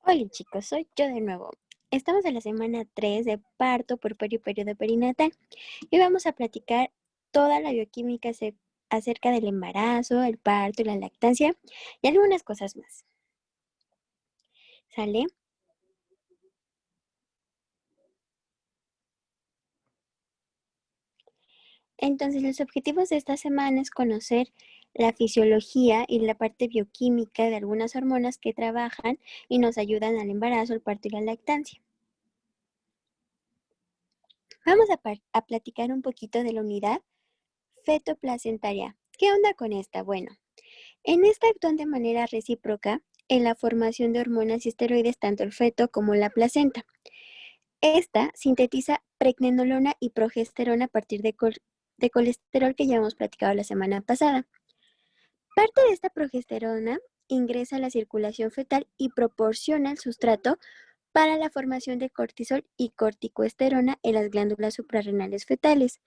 Hola chicos, soy yo de nuevo. Estamos en la semana 3 de parto, puerperio y periodo perinatal y vamos a platicar toda la bioquímica acerca del embarazo, el parto y la lactancia y algunas cosas más. ¿Sale? Entonces los objetivos de esta semana es conocer la fisiología y la parte bioquímica de algunas hormonas que trabajan y nos ayudan al embarazo, el parto y la lactancia. Vamos a platicar un poquito de la unidad fetoplacentaria. ¿Qué onda con esta? Bueno, en esta actúan de manera recíproca en la formación de hormonas y esteroides tanto el feto como la placenta. Esta sintetiza pregnenolona y progesterona a partir de colesterol que ya hemos platicado la semana pasada. Parte de esta progesterona ingresa a la circulación fetal y proporciona el sustrato para la formación de cortisol y corticoesterona en las glándulas suprarrenales fetales.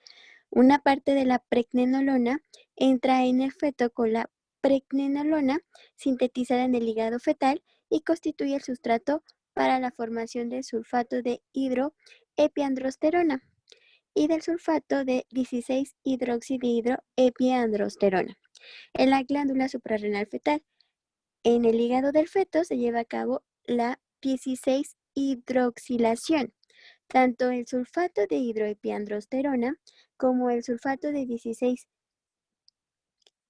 Una parte de la pregnenolona entra en el feto con la pregnenolona sintetizada en el hígado fetal y constituye el sustrato para la formación del sulfato de hidroepiandrosterona y del sulfato de 16-hidroxidihidroepiandrosterona en la glándula suprarrenal fetal. En el hígado del feto se lleva a cabo la 16-hidroxilación. Tanto el sulfato de hidroepiandrosterona como el sulfato de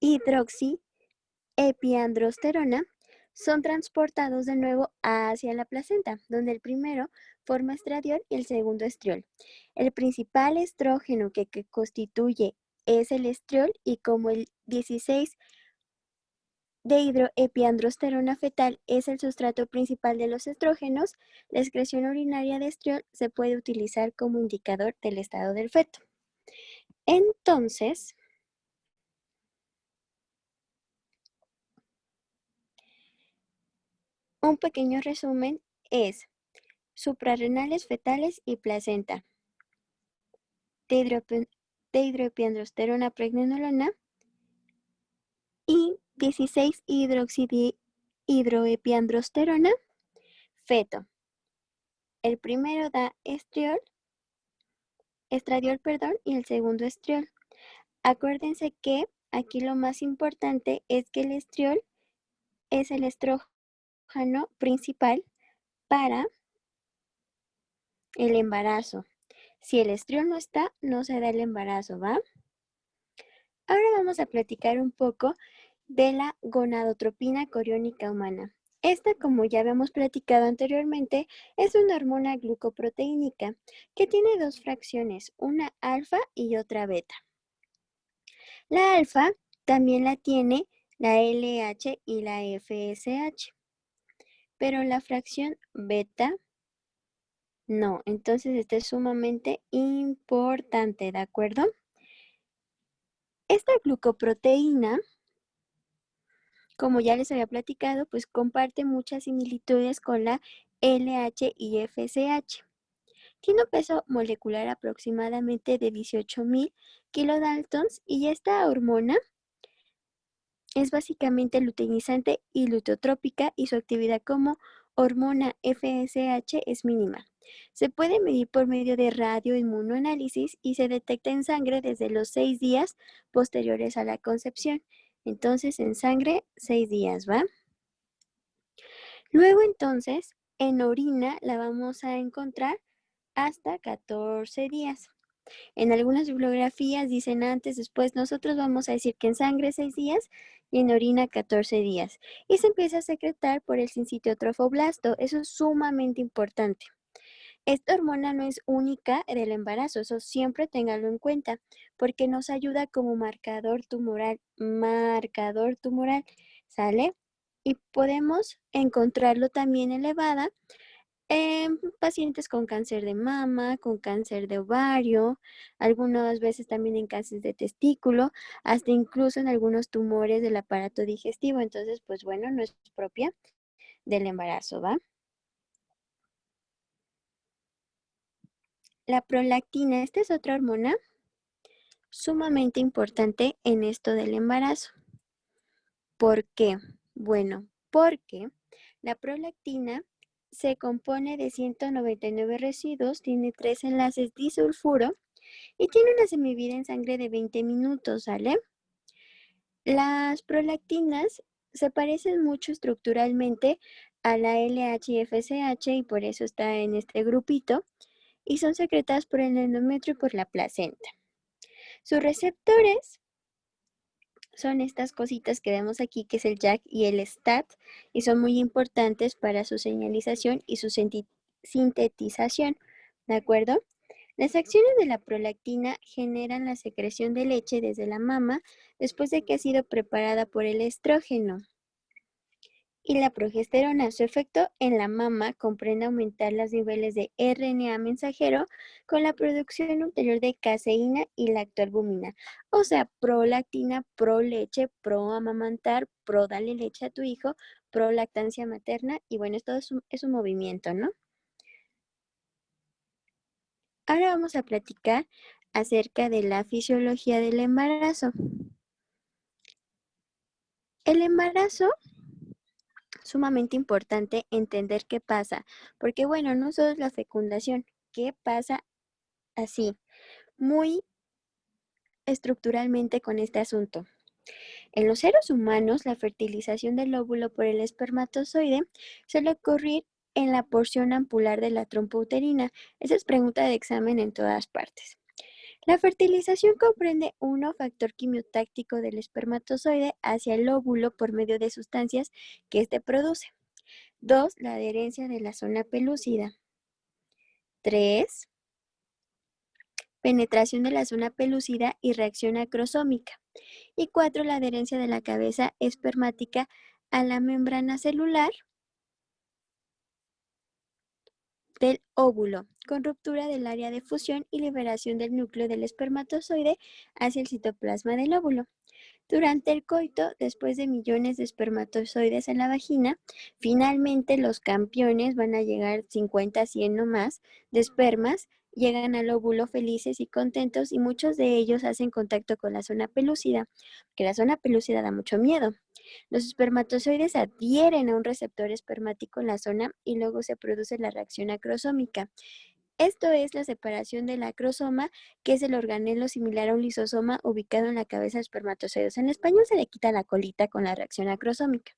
16-hidroxiepiandrosterona son transportados de nuevo hacia la placenta, donde el primero forma estradiol y el segundo estriol. El principal estrógeno que constituye es el estriol y como el 16 de hidroepiandrosterona fetal es el sustrato principal de los estrógenos, la excreción urinaria de estriol se puede utilizar como indicador del estado del feto. Entonces, un pequeño resumen es suprarrenales fetales y placenta, de hidroepiandrosterona pregnenolona y 16-hidroxidihidroepiandrosterona feto. El primero da estradiol, y el segundo estriol. Acuérdense que aquí lo más importante es que el estriol es el estrógeno principal para el embarazo. Si el estriol no está, no se da el embarazo, ¿va? Ahora vamos a platicar un poco de la gonadotropina coriónica humana. Esta, como ya habíamos platicado anteriormente, es una hormona glucoproteínica que tiene dos fracciones, una alfa y otra beta. La alfa también la tiene la LH y la FSH, pero la fracción beta no. Entonces, este es sumamente importante, ¿de acuerdo? Esta glucoproteína, como ya les había platicado, pues comparte muchas similitudes con la LH y FSH. Tiene un peso molecular aproximadamente de 18,000 kilodaltons y esta hormona es básicamente luteinizante y lutotrópica y su actividad como hormona FSH es mínima. Se puede medir por medio de radioinmunoanálisis y se detecta en sangre desde los 6 días posteriores a la concepción. Entonces, en sangre, 6 días, ¿va? Luego, entonces, en orina la vamos a encontrar hasta 14 días. En algunas bibliografías dicen antes, después, nosotros vamos a decir que en sangre 6 días y en orina 14 días. Y se empieza a secretar por el sincitio trofoblasto. Eso es sumamente importante. Esta hormona no es única del embarazo, eso siempre téngalo en cuenta, porque nos ayuda como marcador tumoral, ¿sale? Y podemos encontrarlo también elevada pacientes con cáncer de mama, con cáncer de ovario, algunas veces también en cáncer de testículo, hasta incluso en algunos tumores del aparato digestivo. Entonces, pues bueno, no es propia del embarazo, ¿va? La prolactina, esta es otra hormona sumamente importante en esto del embarazo. ¿Por qué? Bueno, porque la prolactina se compone de 199 residuos, tiene 3 enlaces disulfuro y tiene una semivida en sangre de 20 minutos, ¿sale? Las prolactinas se parecen mucho estructuralmente a la LH y FSH y por eso está en este grupito y son secretadas por el endometrio y por la placenta. Sus receptores son estas cositas que vemos aquí, que es el JAK y el STAT, y son muy importantes para su señalización y su sintetización, ¿de acuerdo? Las acciones de la prolactina generan la secreción de leche desde la mama después de que ha sido preparada por el estrógeno. Y la progesterona, su efecto en la mama comprende aumentar los niveles de RNA mensajero con la producción ulterior de caseína y lactoalbúmina. O sea, prolactina, pro leche, pro amamantar, pro darle leche a tu hijo, pro lactancia materna. Y bueno, esto es un movimiento, ¿no? Ahora vamos a platicar acerca de la fisiología del embarazo. El embarazo, sumamente importante entender qué pasa, porque bueno, no solo es la fecundación, qué pasa así, muy estructuralmente con este asunto. En los seres humanos, la fertilización del óvulo por el espermatozoide suele ocurrir en la porción ampular de la trompa uterina. Esa es pregunta de examen en todas partes. La fertilización comprende uno, factor quimiotáctico del espermatozoide hacia el óvulo por medio de sustancias que éste produce. 2, la adherencia de la zona pelúcida. 3, penetración de la zona pelúcida y reacción acrosómica. Y 4, la adherencia de la cabeza espermática a la membrana celular del óvulo, con ruptura del área de fusión y liberación del núcleo del espermatozoide hacia el citoplasma del óvulo. Durante el coito, después de millones de espermatozoides en la vagina, finalmente los campeones van a llegar 50, 100 no más de espermas, llegan al óvulo felices y contentos y muchos de ellos hacen contacto con la zona pelúcida, que la zona pelúcida da mucho miedo. Los espermatozoides adhieren a un receptor espermático en la zona y luego se produce la reacción acrosómica. Esto es la separación del acrosoma, que es el organelo similar a un lisosoma ubicado en la cabeza de espermatozoides. En español se le quita la colita con la reacción acrosómica.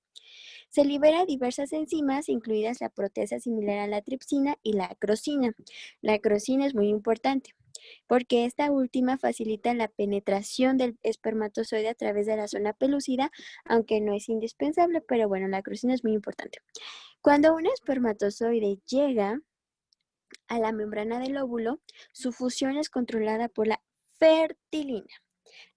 Se libera diversas enzimas, incluidas la proteasa similar a la tripsina y la acrosina. La acrosina es muy importante porque esta última facilita la penetración del espermatozoide a través de la zona pelúcida, aunque no es indispensable, pero bueno, la acrosina es muy importante. Cuando un espermatozoide llega a la membrana del óvulo, su fusión es controlada por la fertilina.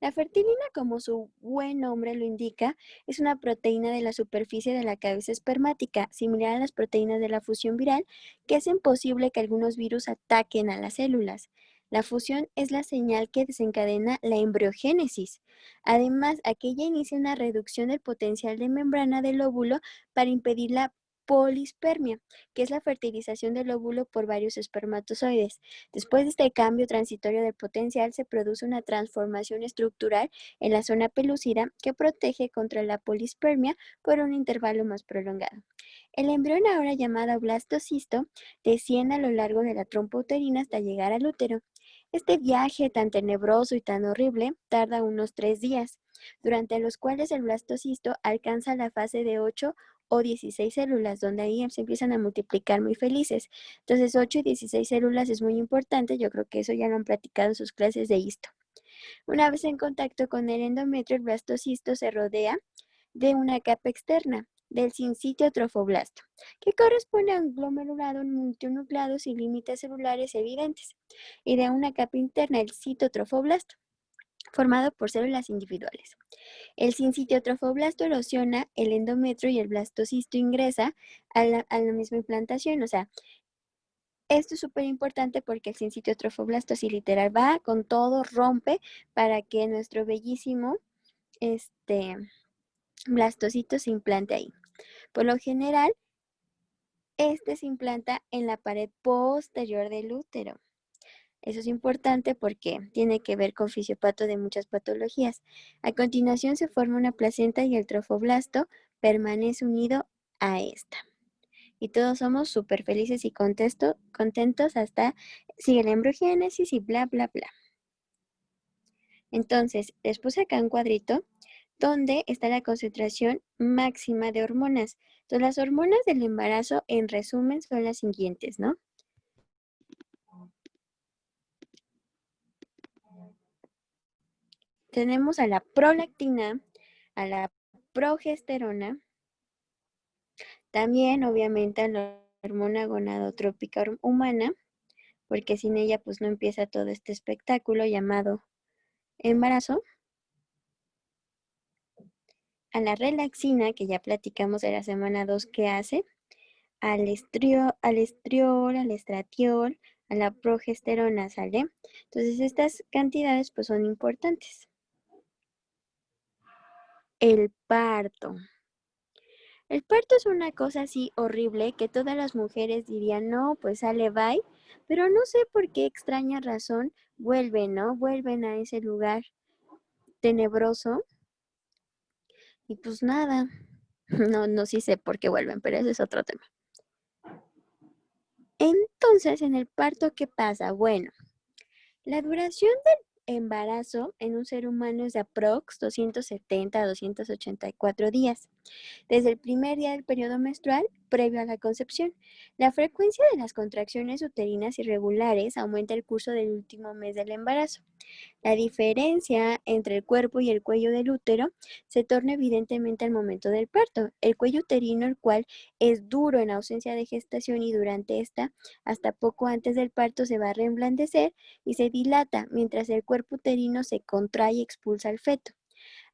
La fertilina, como su buen nombre lo indica, es una proteína de la superficie de la cabeza espermática, similar a las proteínas de la fusión viral, que hacen posible que algunos virus ataquen a las células. La fusión es la señal que desencadena la embriogénesis. Además, aquella inicia una reducción del potencial de membrana del óvulo para impedir la polispermia, que es la fertilización del óvulo por varios espermatozoides. Después de este cambio transitorio del potencial, se produce una transformación estructural en la zona pelúcida que protege contra la polispermia por un intervalo más prolongado. El embrión, ahora llamado blastocisto, desciende a lo largo de la trompa uterina hasta llegar al útero. Este viaje tan tenebroso y tan horrible tarda unos 3 días, durante los cuales el blastocisto alcanza la fase de 8 o 16 células, donde ahí se empiezan a multiplicar muy felices. Entonces, 8 y 16 células es muy importante, yo creo que eso ya lo han platicado en sus clases de histo. Una vez en contacto con el endometrio, el blastocisto se rodea de una capa externa, del sincitio trofoblasto, que corresponde a un glomerulado multinucleado sin límites celulares evidentes, y de una capa interna, el citotrofoblasto, formado por células individuales. El sincitio trofoblasto erosiona el endometrio y el blastocisto ingresa a la misma implantación. O sea, esto es súper importante porque el sincitio trofoblasto así literal va con todo, rompe para que nuestro bellísimo este, blastocito se implante ahí. Por lo general, este se implanta en la pared posterior del útero. Eso es importante porque tiene que ver con fisiopato de muchas patologías. A continuación se forma una placenta y el trofoblasto permanece unido a esta. y todos somos súper felices y contentos hasta sigue la embriogénesis y bla, bla, bla. Entonces, les puse acá un cuadrito donde está la concentración máxima de hormonas. Entonces, las hormonas del embarazo, en resumen, son las siguientes, ¿no? Tenemos a la prolactina, a la progesterona, también obviamente a la hormona gonadotrópica humana, porque sin ella pues no empieza todo este espectáculo llamado embarazo, a la relaxina, que ya platicamos de la semana 2 que hace, al estriol, al estradiol, a la progesterona, ¿sale? Entonces estas cantidades pues son importantes. El parto. El parto es una cosa así horrible que todas las mujeres dirían, no, pues sale bye, pero no sé por qué extraña razón vuelven, ¿no? Vuelven a ese lugar tenebroso y pues nada, no sí sé por qué vuelven, pero ese es otro tema. Entonces, en el parto, ¿qué pasa? Bueno, la duración del embarazo en un ser humano es de aprox 270 a 284 días, desde el primer día del periodo menstrual previo a la concepción. La frecuencia de las contracciones uterinas irregulares aumenta el curso del último mes del embarazo. La diferencia entre el cuerpo y el cuello del útero se torna evidentemente al momento del parto. El cuello uterino, el cual es duro en ausencia de gestación y durante esta, hasta poco antes del parto, se va a reblandecer y se dilata, mientras el cuerpo uterino se contrae y expulsa al feto.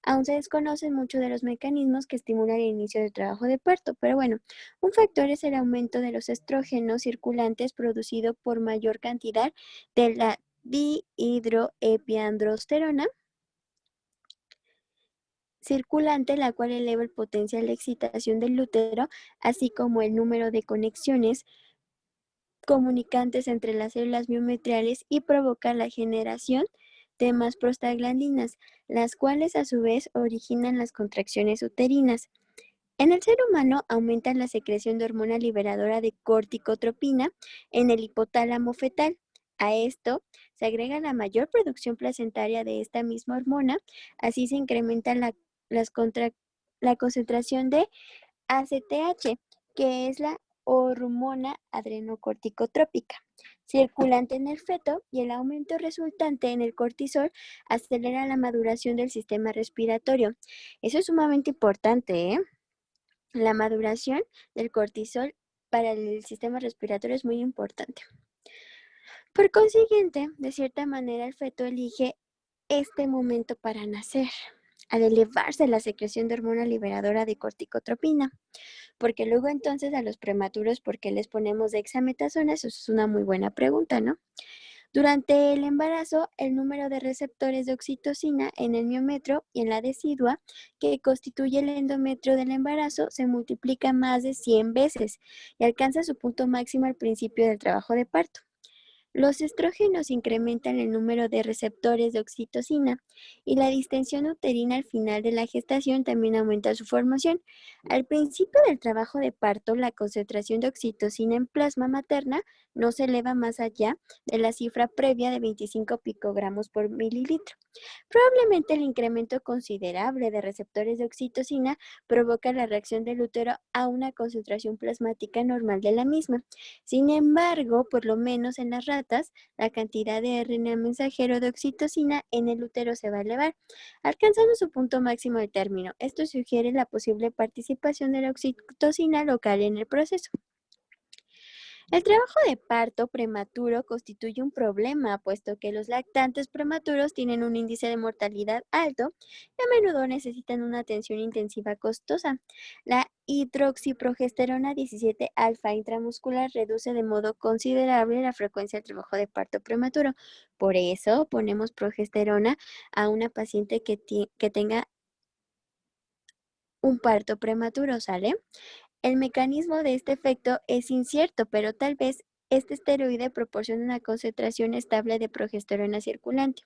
Aún se desconocen muchos de los mecanismos que estimulan el inicio del trabajo de parto, pero bueno, un factor es el aumento de los estrógenos circulantes producido por mayor cantidad de la dihidroepiandrosterona circulante, la cual eleva el potencial de excitación del útero, así como el número de conexiones comunicantes entre las células miometriales y provoca la generación de más prostaglandinas, las cuales a su vez originan las contracciones uterinas. En el ser humano aumenta la secreción de hormona liberadora de corticotropina en el hipotálamo fetal. A esto se agrega la mayor producción placentaria de esta misma hormona, así se incrementa las la concentración de ACTH, que es la hormona adrenocorticotrópica, circulante en el feto, y el aumento resultante en el cortisol acelera la maduración del sistema respiratorio. Eso es sumamente importante, ¿eh? La maduración del cortisol para el sistema respiratorio es muy importante. Por consiguiente, de cierta manera, el feto elige este momento para nacer, al elevarse la secreción de hormona liberadora de corticotropina, porque luego entonces a los prematuros, ¿por qué les ponemos dexametasona? Eso es una muy buena pregunta, ¿no? Durante el embarazo, el número de receptores de oxitocina en el miometro y en la decidua, que constituye el endometrio del embarazo, se multiplica más de 100 veces y alcanza su punto máximo al principio del trabajo de parto. Los estrógenos incrementan el número de receptores de oxitocina y la distensión uterina al final de la gestación también aumenta su formación. Al principio del trabajo de parto, la concentración de oxitocina en plasma materna no se eleva más allá de la cifra previa de 25 picogramos por mililitro. Probablemente el incremento considerable de receptores de oxitocina provoca la reacción del útero a una concentración plasmática normal de la misma. Sin embargo, por lo menos en las ratas, la cantidad de RNA mensajero de oxitocina en el útero se va a elevar, alcanzando su punto máximo de término. Esto sugiere la posible participación de la oxitocina local en el proceso. El trabajo de parto prematuro constituye un problema, puesto que los lactantes prematuros tienen un índice de mortalidad alto y a menudo necesitan una atención intensiva costosa. La hidroxiprogesterona 17 alfa intramuscular reduce de modo considerable la frecuencia del trabajo de parto prematuro. Por eso ponemos progesterona a una paciente que tenga un parto prematuro, ¿sale? El mecanismo de este efecto es incierto, pero tal vez este esteroide proporciona una concentración estable de progesterona circulante.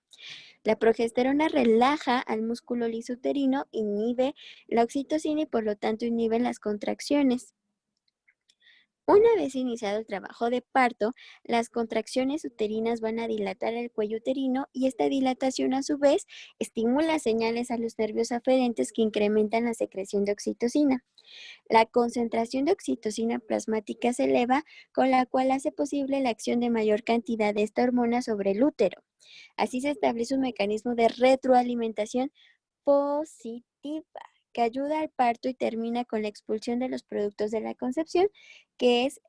La progesterona relaja al músculo lisouterino, inhibe la oxitocina y por lo tanto inhibe las contracciones. Una vez iniciado el trabajo de parto, las contracciones uterinas van a dilatar el cuello uterino y esta dilatación a su vez estimula señales a los nervios aferentes que incrementan la secreción de oxitocina. La concentración de oxitocina plasmática se eleva, con la cual hace posible la acción de mayor cantidad de esta hormona sobre el útero. Así se establece un mecanismo de retroalimentación positiva que ayuda al parto y termina con la expulsión de los productos de la concepción, que es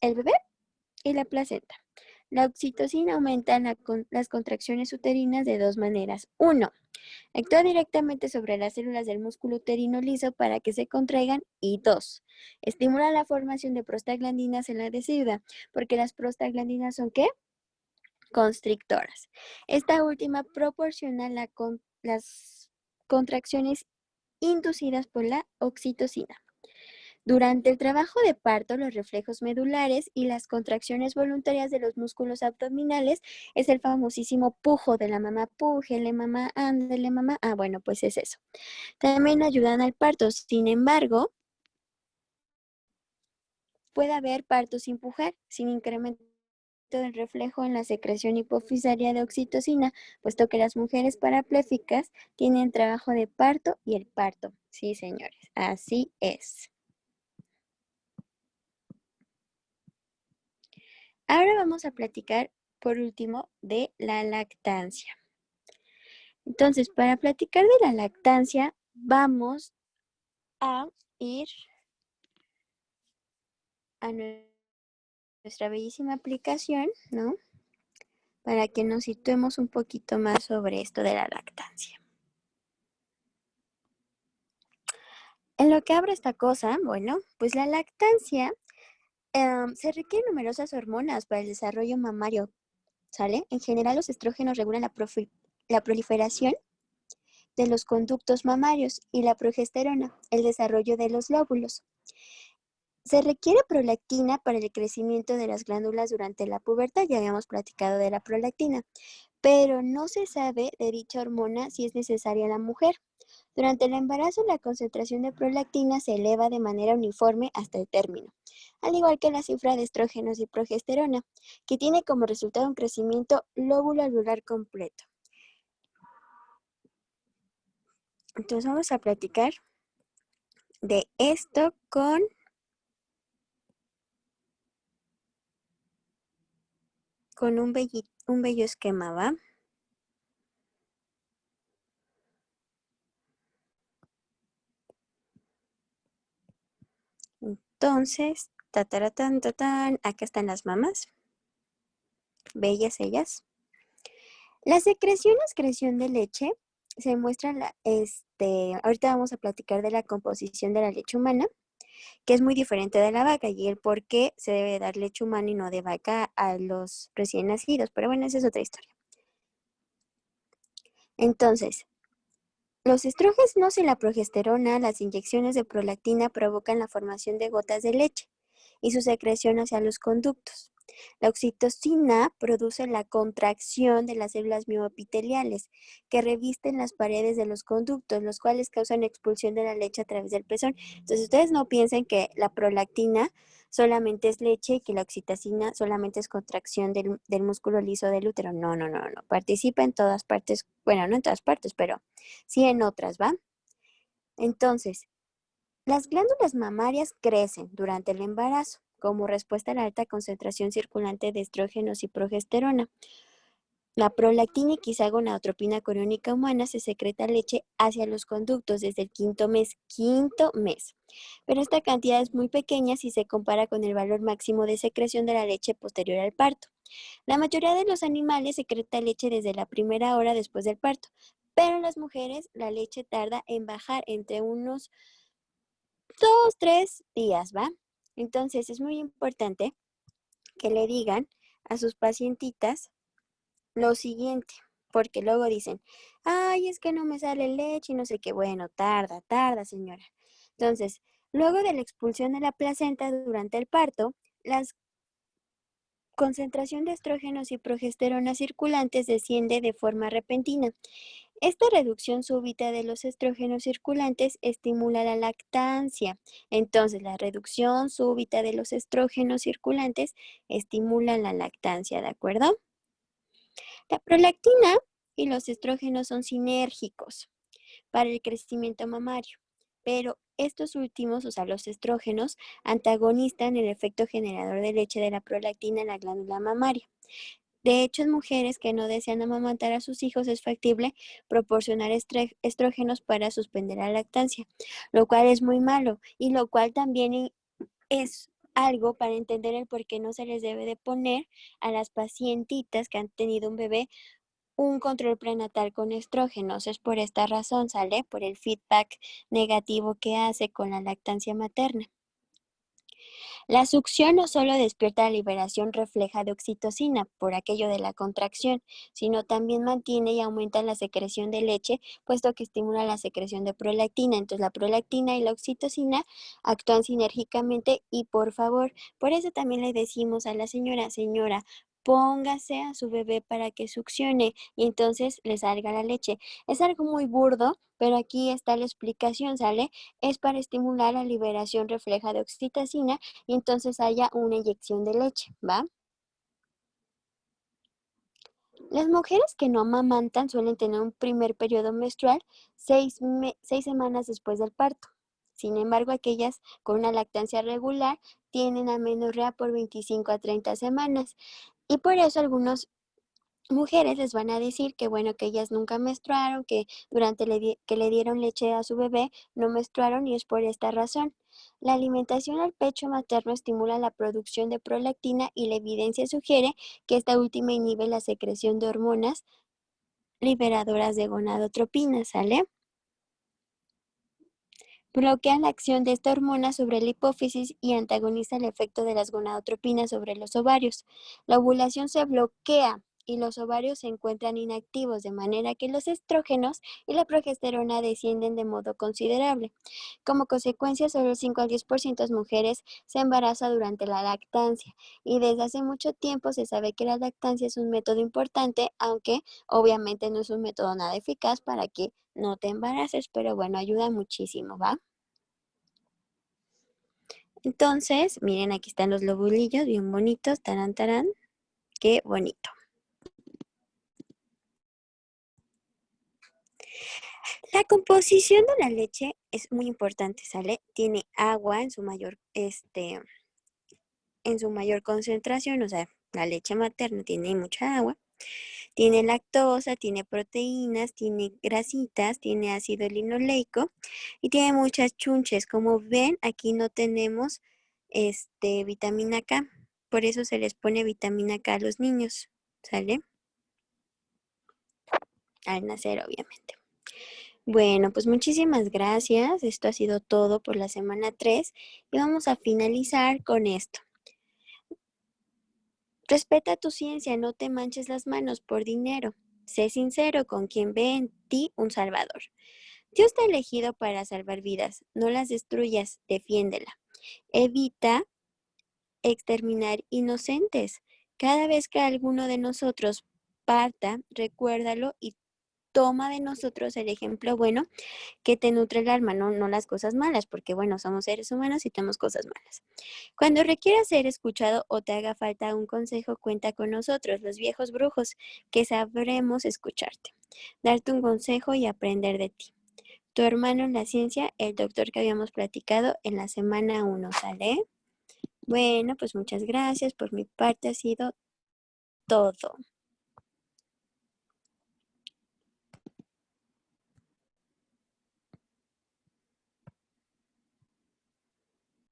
el bebé y la placenta. La oxitocina aumenta las contracciones uterinas de dos maneras. Uno, actúa directamente sobre las células del músculo uterino liso para que se contraigan. Y dos, estimula la formación de prostaglandinas en la decidua, porque las prostaglandinas son ¿qué? Constrictoras. Esta última proporciona las contracciones inducidas por la oxitocina. Durante el trabajo de parto, los reflejos medulares y las contracciones voluntarias de los músculos abdominales es el famosísimo pujo de la mamá, pújele mamá, ándele mamá. Ah, bueno, pues es eso. También ayudan al parto. Sin embargo, puede haber parto sin pujar, sin incremento del reflejo en la secreción hipofisaria de oxitocina, puesto que las mujeres parapléficas tienen trabajo de parto y el parto. Sí, señores, así es. Ahora vamos a platicar, por último, de la lactancia. Entonces, para platicar de la lactancia, vamos a ir a nuestra bellísima aplicación, ¿no? Para que nos situemos un poquito más sobre esto de la lactancia. En lo que abre esta cosa, bueno, pues la lactancia se requieren numerosas hormonas para el desarrollo mamario, ¿sale? En general, los estrógenos regulan la proliferación de los conductos mamarios y la progesterona, el desarrollo de los lóbulos. Se requiere prolactina para el crecimiento de las glándulas durante la pubertad, ya habíamos platicado de la prolactina, pero no se sabe de dicha hormona si es necesaria en la mujer. Durante el embarazo, la concentración de prolactina se eleva de manera uniforme hasta el término, al igual que la cifra de estrógenos y progesterona, que tiene como resultado un crecimiento lóbulo-alular completo. Entonces vamos a platicar de esto con un bello esquema, ¿va? Entonces, tataratán, tatán, acá están las mamás, bellas ellas. La excreción de leche se muestra, ahorita vamos a platicar de la composición de la leche humana, que es muy diferente de la vaca y el por qué se debe dar leche humana y no de vaca a los recién nacidos, pero bueno, esa es otra historia. Entonces, los estrógenos y la progesterona, las inyecciones de prolactina provocan la formación de gotas de leche y su secreción hacia los conductos. La oxitocina produce la contracción de las células mioepiteliales que revisten las paredes de los conductos, los cuales causan expulsión de la leche a través del pezón. Entonces, ustedes no piensen que la prolactina solamente es leche y que la oxitocina solamente es contracción del músculo liso del útero. No, no, no, no. Participa en todas partes, bueno, no en todas partes, pero sí en otras, ¿va? Entonces, las glándulas mamarias crecen durante el embarazo como respuesta a la alta concentración circulante de estrógenos y progesterona. La prolactina y quizá gonadotropina coriónica humana se secreta leche hacia los conductos desde el quinto mes. Pero esta cantidad es muy pequeña si se compara con el valor máximo de secreción de la leche posterior al parto. La mayoría de los animales secreta leche desde la primera hora después del parto, pero en las mujeres la leche tarda en bajar entre unos 2, 3 días, ¿va? Entonces es muy importante que le digan a sus pacientitas lo siguiente, porque luego dicen, ay, es que no me sale leche y no sé qué. Bueno, tarda, señora. Entonces, luego de la expulsión de la placenta durante el parto, la concentración de estrógenos y progesterona circulantes desciende de forma repentina. Esta reducción súbita de los estrógenos circulantes estimula la lactancia. Entonces, la reducción súbita de los estrógenos circulantes estimula la lactancia, ¿de acuerdo? La prolactina y los estrógenos son sinérgicos para el crecimiento mamario, pero estos últimos, o sea, los estrógenos, antagonizan el efecto generador de leche de la prolactina en la glándula mamaria. De hecho, en mujeres que no desean amamantar a sus hijos es factible proporcionar estrógenos para suspender la lactancia, lo cual es muy malo y lo cual también es algo para entender el por qué no se les debe de poner a las pacientitas que han tenido un bebé un control prenatal con estrógenos. Es por esta razón, ¿sale? Por el feedback negativo que hace con la lactancia materna. La succión no solo despierta la liberación refleja de oxitocina por aquello de la contracción, sino también mantiene y aumenta la secreción de leche, puesto que estimula la secreción de prolactina. Entonces la prolactina y la oxitocina actúan sinérgicamente y por favor, por eso también le decimos a la señora, póngase a su bebé para que succione y entonces le salga la leche. Es algo muy burdo, pero aquí está la explicación, ¿sale? Es para estimular la liberación refleja de oxitocina y entonces haya una inyección de leche, ¿va? Las mujeres que no amamantan suelen tener un primer periodo menstrual 6 semanas después del parto. Sin embargo, aquellas con una lactancia regular tienen amenorrea por 25 a 30 semanas. Y por eso algunos mujeres les van a decir que bueno, que ellas nunca menstruaron, que durante que le dieron leche a su bebé no menstruaron y es por esta razón. La alimentación al pecho materno estimula la producción de prolactina y la evidencia sugiere que esta última inhibe la secreción de hormonas liberadoras de gonadotropina, ¿sale? Bloquea la acción de esta hormona sobre la hipófisis y antagoniza el efecto de las gonadotropinas sobre los ovarios. La ovulación se bloquea y los ovarios se encuentran inactivos, de manera que los estrógenos y la progesterona descienden de modo considerable. Como consecuencia, solo el 5 al 10% de las mujeres se embaraza durante la lactancia y desde hace mucho tiempo se sabe que la lactancia es un método importante, aunque obviamente no es un método nada eficaz para que no te embaraces, pero bueno, ayuda muchísimo, ¿va? Entonces, miren, aquí están los lobulillos bien bonitos, tarán, tarán, qué bonito. La composición de la leche es muy importante, ¿sale? Tiene agua en su mayor concentración, o sea, la leche materna tiene mucha agua, tiene lactosa, tiene proteínas, tiene grasitas, tiene ácido linoleico y tiene muchas chunches. Como ven, aquí no tenemos vitamina K, por eso se les pone vitamina K a los niños, ¿sale? Al nacer, obviamente. Bueno, pues muchísimas gracias. Esto ha sido todo por la semana 3 y vamos a finalizar con esto. Respeta tu ciencia, no te manches las manos por dinero. Sé sincero con quien ve en ti un salvador. Dios te ha elegido para salvar vidas, no las destruyas, defiéndela. Evita exterminar inocentes. Cada vez que alguno de nosotros parta, recuérdalo y toma de nosotros el ejemplo bueno que te nutre el alma, no las cosas malas, porque bueno, somos seres humanos y tenemos cosas malas. Cuando requieras ser escuchado o te haga falta un consejo, cuenta con nosotros, los viejos brujos, que sabremos escucharte, darte un consejo y aprender de ti. Tu hermano en la ciencia, el doctor que habíamos platicado en la semana 1, ¿sale? Bueno, pues muchas gracias. Por mi parte ha sido todo.